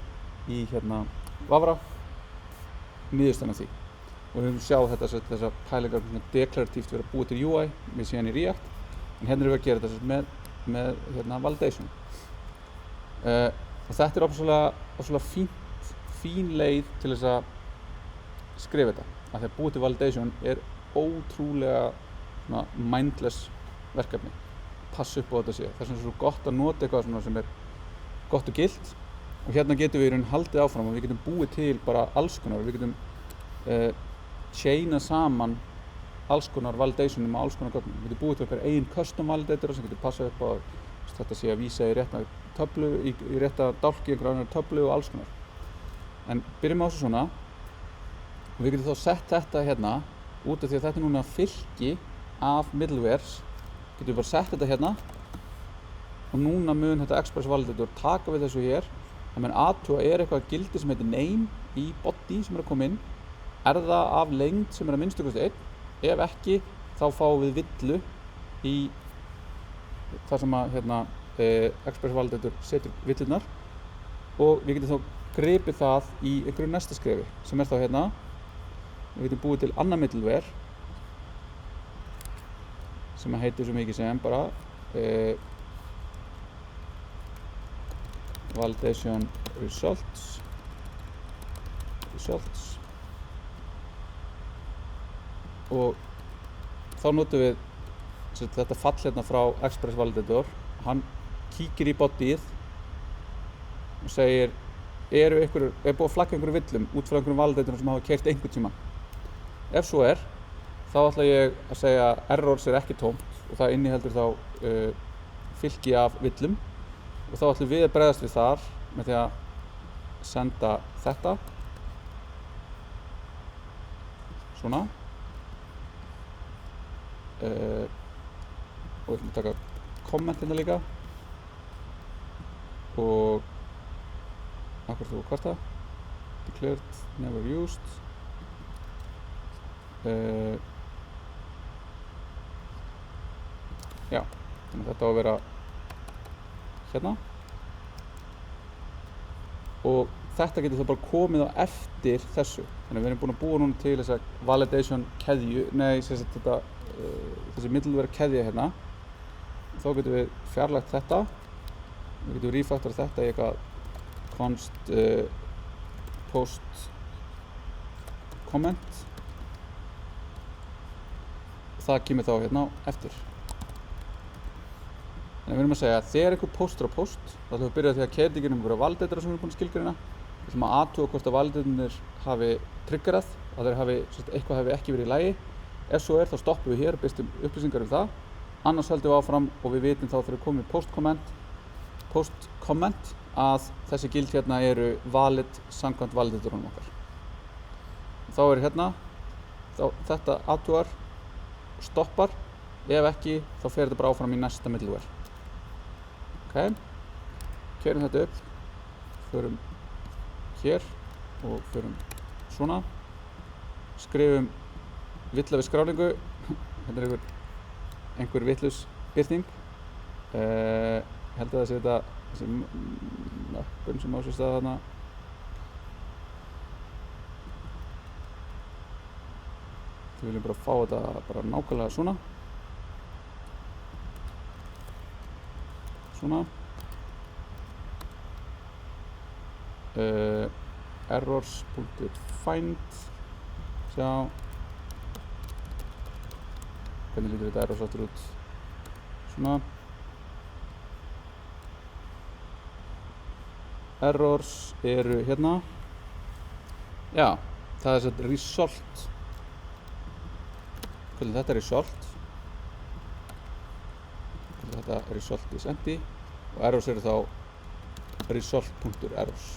í hérna Vafra niðurstaðan af því. Og við höfum sjá þessa pælingar deklaratíft vera búið til UI við síðan í React, en hérna erum við að gera þetta með hérna validation. Og þetta er ofsalega fín leið til þess að skrifa þetta. Af því að búið til validation er ótrúlega mindless verkefni. Passa upp á þetta sé. Það er svo gott að nota eitthvað sem er gott og gilt. Og hérna getum við í raun haldið áfram og við getum búið til bara alls konar. Við getum chainað saman alls konar validationum og alls konar gögnum. Við getum búið til okkar eigin custom validator sem getur passað upp á þetta sé að vísa í rétta töflu, í rétta dálki, einhverja annar töflu og alls konar. En byrjum á þessu svona og við getum þá sett þetta hérna út af því að þetta er núna fylki af middlewares. Getum við bara sett þetta hérna og núna mun þetta Express Validator taka við þessu hér. Það mun athuga er eitthvað gildi sem heitir name í body sem er að koma inn. Er það af lengd sem er að minnstu kosti 1? Ef ekki, þá fáum við villu í það sem að Express Validator setur villurnar og við getum þá gripið það í einhverju næsta skrefi sem er þá hérna. Við getum búið til annað middleware sem að heitir svo mikið sem bara validation results og þá notum við þetta fall hérna frá Express Validator. Hann kíkir í bodyið og segir er búið að flagga einhverju villum út frá einhverjum validatorum sem hafa keyrt einhvern tíma. Ef svo er, þá ætla ég að segja errors er ekki tómt og það inniheldur þá fylki af villum og þá ætlum við að bregðast við þar með því að senda þetta svona og við ætlum að taka komment hérna líka og akkur þú kvarta declared never used já, þannig að þetta á að vera hérna og þetta getur þá bara komið á eftir þessu. Þannig að við erum búin að búa núna til þessa validation keðju, þessi middleware keðja hérna. Þá getum við fjarlægt þetta, við getum refactorað þetta í eitthvað const post comment. Það kemur þá hérna á eftir. Þannig að við erum að segja að þegar einhver postur á post, þá ætlum við að byrja því að keyra einhverja validatora sem við erum búin að skilgreina. Við ætlum að athuga hvort að validatornir hafi triggerað, að eitthvað hafi ekki verið í lagi. Ef svo er, þá stoppum við hér og birtum upplýsingar um það. Annars höldum við áfram og við vitum þá þegar við komum í post comment að þessi gild hérna eru valid samkvæmt validatorunum okkar. Þá er hérna, þetta athugar, stoppar. Ef ekki, þá fer þetta bara áfram í næsta middleware. Ok, keyrum þetta upp, förum hér og förum svona, skrifum villa við skráningu, hérna er einhver vitlaus birting, held að það sé þessi möppun sem á sér stað þarna. Við viljum bara fá þetta bara nákvæmlega svona. Svona errors.find sjá hvernig lítur þetta errors aftur út svona errors eru hérna. Já, það er svona result. Hvernig þetta result. Hvernig þetta result is empty. Og errors eru þá result.errors.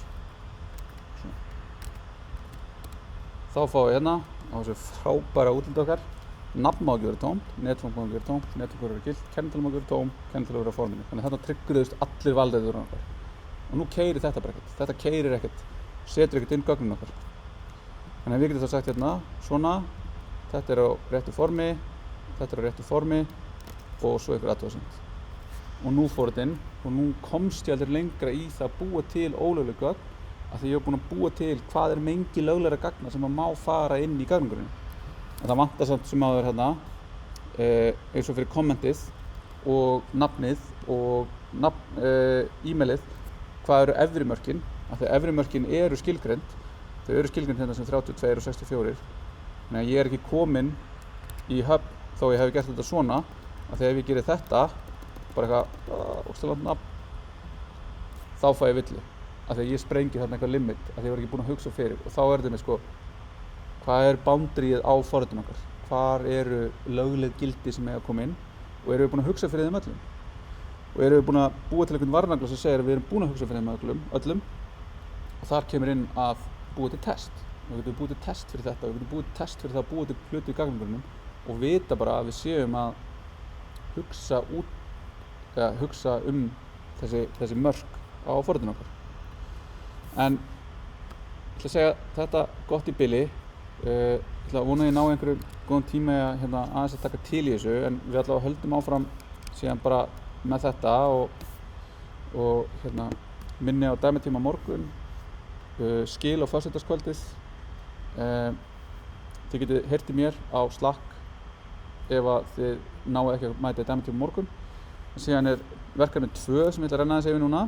Þá fáum við hérna á þessu frábæra útliti okkar. Nafn má ekki vera tómt, netfang má ekki vera tómt, netfang má vera gilt, kennitala má ekki vera tóm, kennitala má vera forminu. Þannig að þetta trygguðust allir valdaðir okkar. Og nú keyrir þetta bara ekkert. Þetta keyrir ekkert, setur ekkert inn gögnin okkar. Þannig að við getum þá sagt hérna, svona, þetta er á réttu formi, þetta er á réttu formi og svo einhver athugasemd. Og nú fór þetta inn og nú komst ég aldrei lengra í það að búa til ólögleg gögn af því ég hef búin að búa til hvað er mengi löglegra gagna sem að má fara inn í gagnagrunninn. En það vantar samt sem áður hérna eins og fyrir kommentið og nafnið og e-mailið hvað eru efri mörkin af því að efri mörkin eru skilgreind þau eru skilgreind hérna sem 32 og 64 þannig að ég er ekki kominn í hub þó ég hef gert þetta svona af því að ef ég gerir þetta bara eitthvað ógeðslega nafn þá fæ ég villu af því að ég sprengi þarna eitthvað limit af því að ég var ekki búinn að hugsa fyrir og þá er þetta með sko hvað er boundaryið á forritun okkar? Hvar eru lögleg gildi sem eiga að koma inn og erum við búin að hugsa fyrir þeim öllum? Og erum við búin að búa til einhvern varnagla sem segir að við erum búin að hugsa fyrir þeim öllum og þar kemur inn að búa til test. Við getum búið til test fyrir þetta og við getum búið til test fyrir það að búa til hluti í gagnagrunnum og vita bara að við séum að hugsa þessi mörk á forritun okkar. En ég ætla að segja þetta gott í bili. Ég ætla að vona að ég ná einhverjum góðum tíma hérna, aðeins að taka til í þessu en við allavega höldum áfram síðan bara með þetta og hérna, minni á dæmitíma morgun, skil á föstudagskvöldið. Þið getið heyrt í mér á Slack ef að þið náu ekki að mæta í dæmitíma morgun. Síðan er verkefni 2 sem ég ætla að renna aðeins yfir núna.